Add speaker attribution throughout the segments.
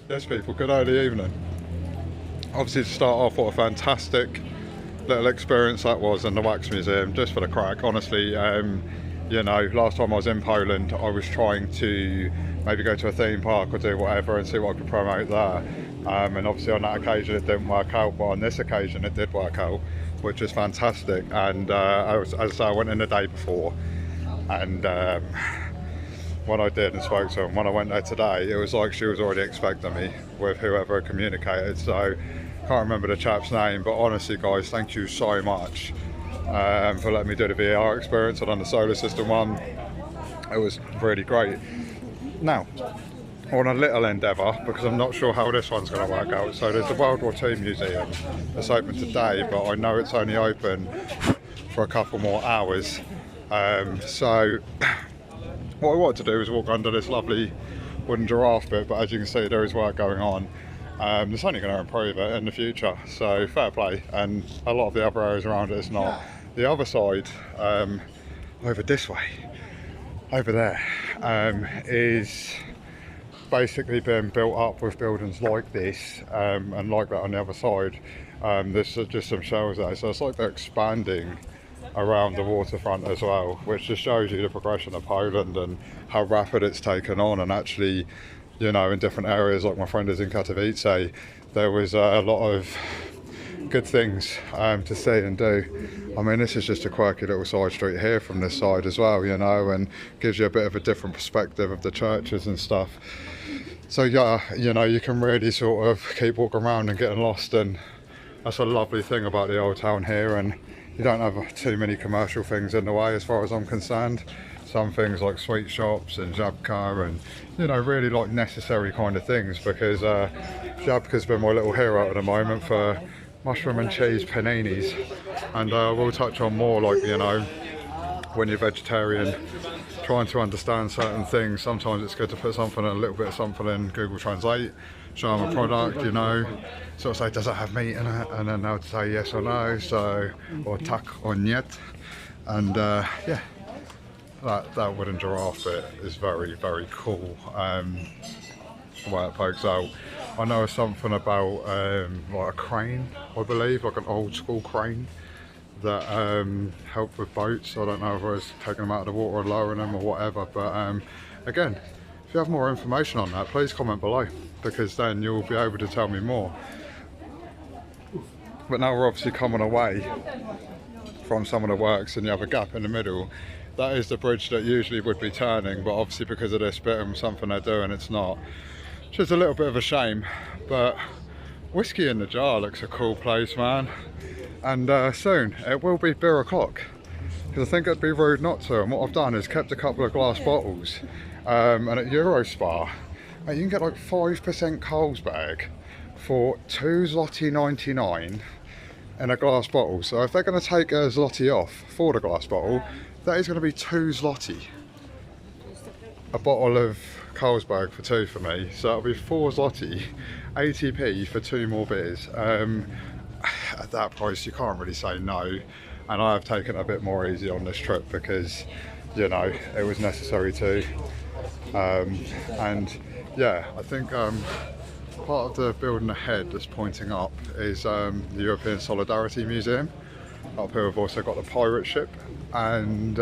Speaker 1: Yes, people, good early evening. Obviously, to start off, what a fantastic little experience that was in the Wax Museum, just for the crack. Honestly, you know, last time I was in Poland, I was trying to maybe go to a theme park or do whatever and see what I could promote there. And obviously, on that occasion, it didn't work out, but on this occasion, it did work out, which is fantastic. And as I say, I went in the day before, and when I did and spoke to him, when I went there today, it was like she was already expecting me with whoever communicated. So can't remember the chap's name, but honestly, guys, thank you so much for letting me do the VR experience. I've done the solar system one. It was really great. Now, on a little endeavour, because I'm not sure how this one's going to work out. So there's the World War II Museum. It's open today, but I know it's only open for a couple more hours. So what I wanted to do was walk under this lovely wooden giraffe bit, but as you can see, there is work going on. It's only going to improve it in the future, so fair play. And a lot of the other areas around it is not. The other side, over this way, over there, is basically being built up with buildings like this, and like that on the other side. There's just some shells there, so it's like they're expanding around the waterfront as well, which just shows you the progression of Poland and how rapid it's taken on. And actually, you know, in different areas, like my friend is in Katowice, there was a lot of good things to see and do. I mean, this is just a quirky little side street here from this side as well, you know, and gives you a bit of a different perspective of the churches and stuff. So yeah, you know, you can really sort of keep walking around and getting lost, and that's a lovely thing about the old town here. And you don't have too many commercial things in the way as far as I'm concerned. Some things like sweet shops and Żabka and, you know, really like necessary kind of things, because Żabka's been my little hero at the moment for mushroom and cheese paninis. And we'll touch on more, like, you know, when you're vegetarian, trying to understand certain things, sometimes it's good to put something, a little bit of something in Google Translate, show them a product, you know, sort of say, does it have meat in it? And then they'll say yes or no, so, or tak or niet. And yeah, that wooden giraffe bit is very, very cool. Where it pokes out. I know something about like a crane, I believe, like an old school crane that helped with boats. I don't know if it was taking them out of the water or lowering them or whatever, but again, if you have more information on that, please comment below, because then you'll be able to tell me more. But now we're obviously coming away from some of the works, and you have a gap in the middle. That is the bridge that usually would be turning, but obviously because of this bit and something they're doing, it's not. Which is a little bit of a shame, but Whiskey in the Jar looks a cool place, man. And soon it will be beer o'clock, because I think it'd be rude not to. And what I've done is kept a couple of glass bottles, and at Eurospar, you can get like 5% Carlsberg for €2.99 in a glass bottle. So if they're going to take a zloty off for the glass bottle, that is going to be 2 zloty. A bottle of Carlsberg for 2 for me, so it'll be 4 zloty, 80p for 2 more beers. At that price, you can't really say no. And I have taken it a bit more easy on this trip because, you know, it was necessary to. And yeah, I think part of the building ahead that's pointing up is the European Solidarity Museum. Up here we've also got the pirate ship, and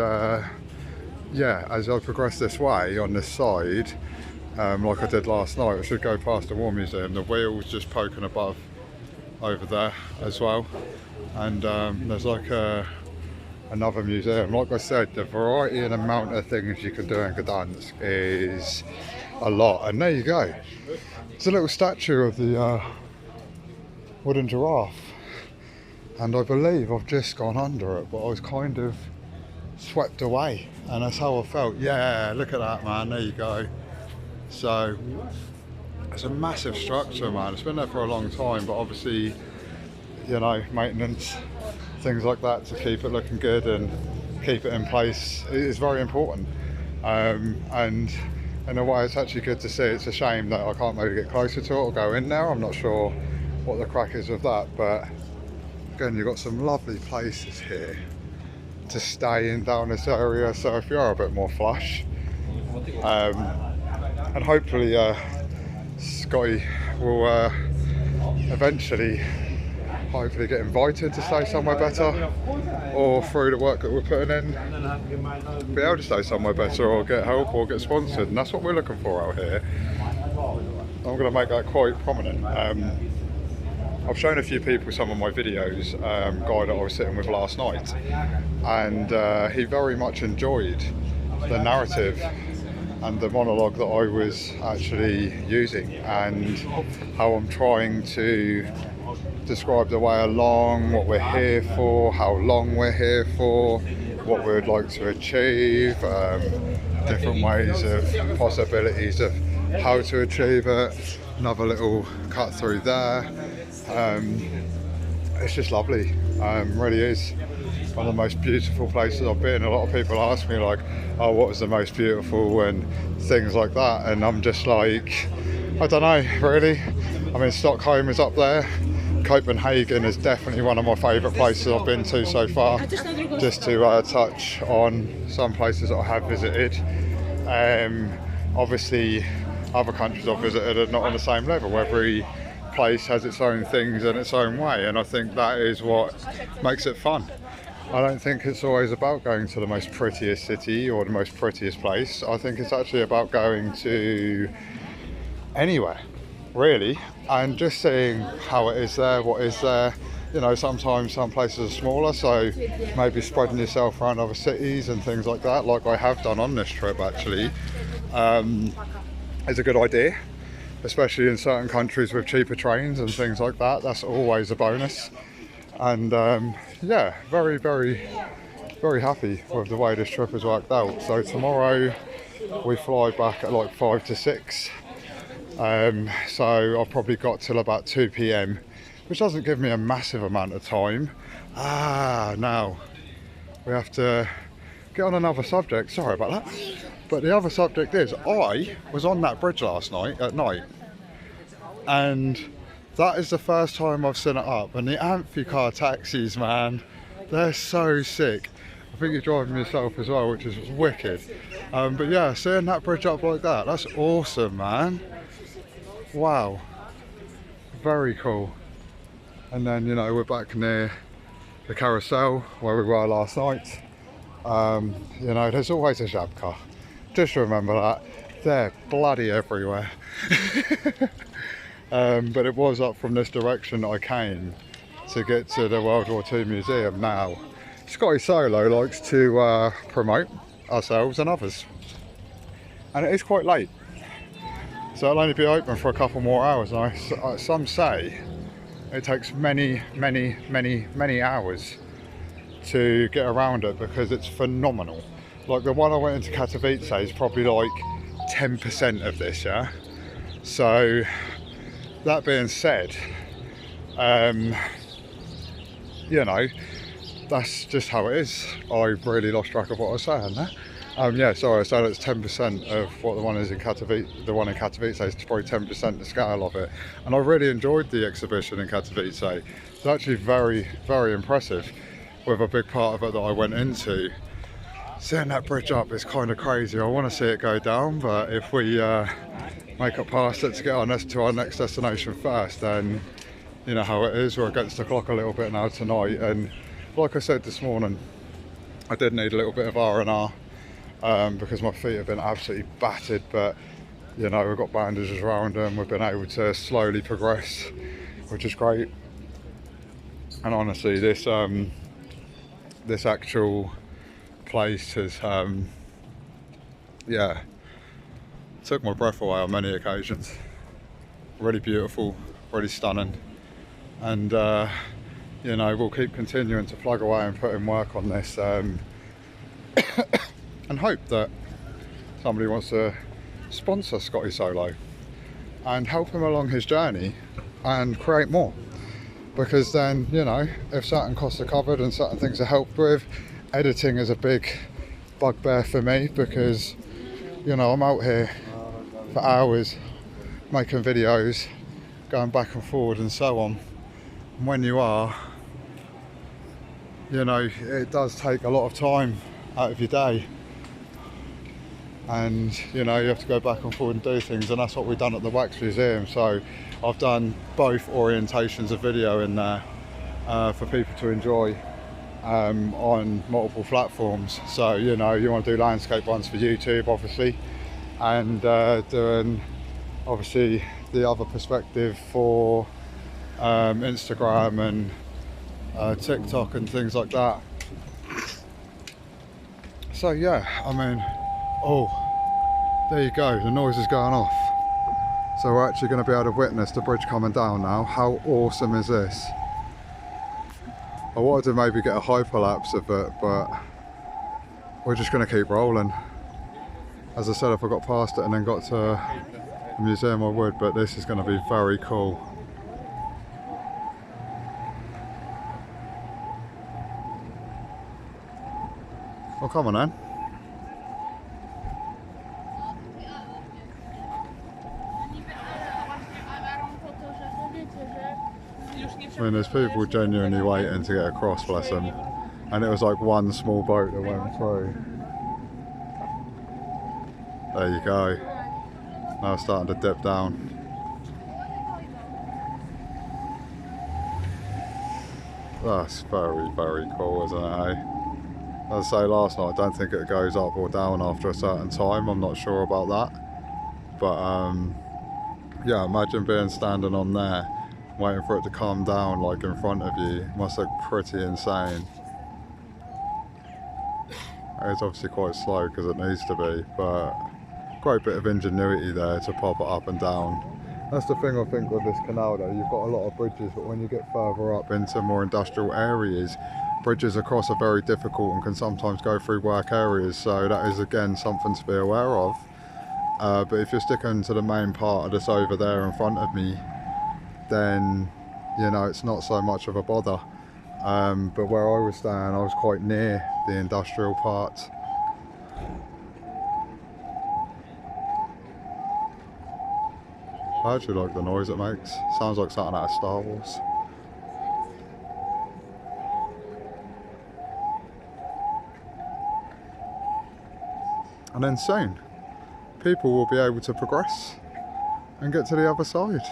Speaker 1: yeah, as I progress this way on this side, like I did last night, I should go past the War Museum. The wheel's just poking above over there as well, and there's like another museum. Like I said, the variety and amount of things you can do in Gdansk is a lot. And there you go, it's a little statue of the wooden giraffe, and I believe I've just gone under it, but I was kind of swept away, and that's how I felt. Yeah, look at that, man, there you go. So it's a massive structure, man. It's been there for a long time, but obviously, you know, maintenance, things like that to keep it looking good and keep it in place is very important. And in a way, it's actually good to see. It's a shame that I can't maybe get closer to it or go in there. I'm not sure what the crack is with that, but again, you've got some lovely places here to stay in down this area, so if you are a bit more flush, and hopefully Scottie will eventually hopefully get invited to stay somewhere better, or through the work that we're putting in, be able to stay somewhere better or get help or get sponsored, and that's what we're looking for out here. I'm going to make that quite prominent. I've shown a few people some of my videos, guy that I was sitting with last night, and he very much enjoyed the narrative and the monologue that I was actually using, and how I'm trying to describe the way along, what we're here for, how long we're here for, what we would like to achieve, different ways of possibilities of how to achieve it. Another little cut through there. It's just lovely, really is one of the most beautiful places I've been. A lot of people ask me like, oh, what was the most beautiful and things like that, and I'm just like, I don't know really. I mean, Stockholm is up there. Copenhagen is definitely one of my favourite places I've been to so far, just to touch on some places that I have visited. Obviously other countries I've visited are not on the same level. Every place has its own things in its own way, and I think that is what makes it fun. I don't think it's always about going to the most prettiest city or the most prettiest place. I think it's actually about going to anywhere, really, and just seeing how it is there, what is there. You know, sometimes some places are smaller, so maybe spreading yourself around other cities and things like that, like I have done on this trip actually, is a good idea, especially in certain countries with cheaper trains and things like that. That's always a bonus. And yeah, very, very, very happy with the way this trip has worked out. So tomorrow we fly back at like 5 to 6. So I've probably got till about 2 p.m, which doesn't give me a massive amount of time. Now we have to get on another subject. Sorry about that. But the other subject is, I was on that bridge last night at night, and that is the first time I've seen it up. And the Amphicar taxis, man, they're so sick. I think you're driving yourself as well, which is wicked. But yeah, seeing that bridge up like that, that's awesome, man. Wow, very cool. And then, you know, we're back near the carousel where we were last night. You know, there's always a Żabka. Just remember that. They're bloody everywhere. But it was up from this direction that I came to get to the World War II Museum. Now, Scottie Solo likes to promote ourselves and others. And it is quite late. So it'll only be open for a couple more hours. Now, some say it takes many, many, many, many hours to get around it because it's phenomenal. Like the one I went into Katowice is probably like 10% of this, yeah? So, that being said, you know, that's just how it is. I really lost track of what I was saying there. Yeah, sorry, I said it's 10% of what the one is in Katowice. The one in Katowice is probably 10% the scale of it. And I really enjoyed the exhibition in Katowice. It's actually very, very impressive, with a big part of it that I went into. Seeing that bridge up is kind of crazy. I want to see it go down, but if we make it past it to get on to our next destination first, then you know how it is. We're against the clock a little bit now tonight, and like I said this morning, I did need a little bit of R&R because my feet have been absolutely battered, but you know, we've got bandages around them. We've been able to slowly progress, which is great. And honestly, this this actual place has yeah, took my breath away on many occasions. Really beautiful, really stunning, and you know, we'll keep continuing to plug away and put in work on this, and hope that somebody wants to sponsor Scottie Solo and help him along his journey and create more, because then, you know, if certain costs are covered and certain things are helped with, editing is a big bugbear for me, because you know, I'm out here for hours making videos, going back and forward and so on. And when you are, you know, it does take a lot of time out of your day. and you know, you have to go back and forward and do things, and that's what we've done at the Wax Museum. So I've done both orientations of video in there for people to enjoy on multiple platforms. So you know, you want to do landscape ones for YouTube obviously, and doing obviously the other perspective for Instagram and TikTok and things like that. So yeah, I mean, oh, there you go, the noise is going off. So we're actually going to be able to witness the bridge coming down now. How awesome is this? I wanted to maybe get a hyperlapse of it, but we're just going to keep rolling. As I said, if I got past it and then got to the museum I would, but this is going to be very cool. Well, come on then. I mean, there's people genuinely waiting to get across, bless them. And it was like one small boat that went through. There you go. Now it's starting to dip down. That's very, very cool, isn't it, eh? As I say last night, I don't think it goes up or down after a certain time. I'm not sure about that. But yeah, imagine being standing on there, waiting for it to calm down like in front of you. It must look pretty insane. It's obviously quite slow because it needs to be, but quite a bit of ingenuity there to pop it up and down. That's the thing I think with this canal though, you've got a lot of bridges, but when you get further up into more industrial areas, bridges across are very difficult and can sometimes go through work areas, so that is again something to be aware of. But if you're sticking to the main part of this over there in front of me, then you know it's not so much of a bother. But where I was staying, I was quite near the industrial part. I actually like the noise it makes. Sounds like something out of Star Wars. And then soon, people will be able to progress and get to the other side.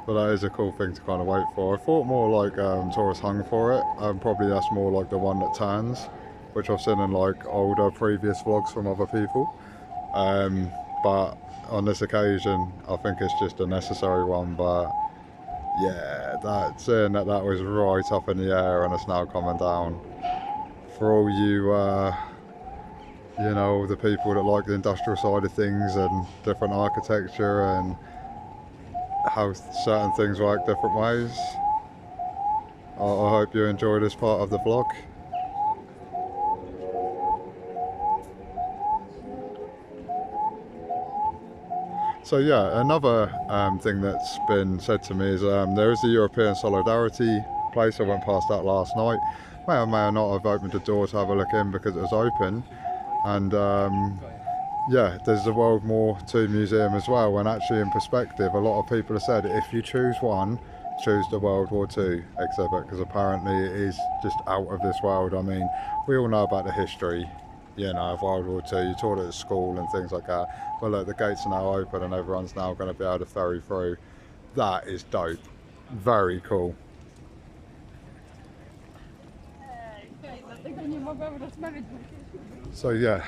Speaker 1: But that is a cool thing to kind of wait for. I thought more like tourists hung for it. Probably that's more like the one that turns, which I've seen in like older previous vlogs from other people. But on this occasion, I think it's just a necessary one. But yeah, seeing that was right up in the air and it's now coming down. For all you know, the people that like the industrial side of things and different architecture and how certain things work different ways, I hope you enjoy this part of the vlog. So yeah, another thing that's been said to me is there is the European Solidarity place. I went past that last night. May or may not have opened the door to have a look in because it was open. And yeah, there's the World War II Museum as well, and actually in perspective, a lot of people have said if you choose one, choose the World War II exhibit, because apparently it is just out of this world. I mean, we all know about the history, you know, of World War II, you taught it at school and things like that. But look, the gates are now open and everyone's now going to be able to ferry through. That is dope. Very cool. So yeah,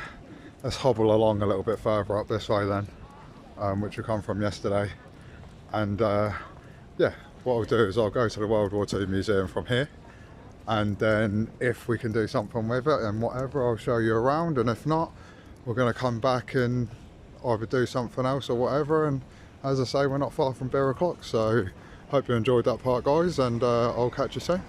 Speaker 1: let's hobble along a little bit further up this way then, which we come from yesterday. And yeah, what I'll do is I'll go to the World War II Museum from here, and then if we can do something with it and whatever, I'll show you around, and if not, we're going to come back and either do something else or whatever. And as I say, we're not far from beer o'clock, so hope you enjoyed that part, guys, and I'll catch you soon.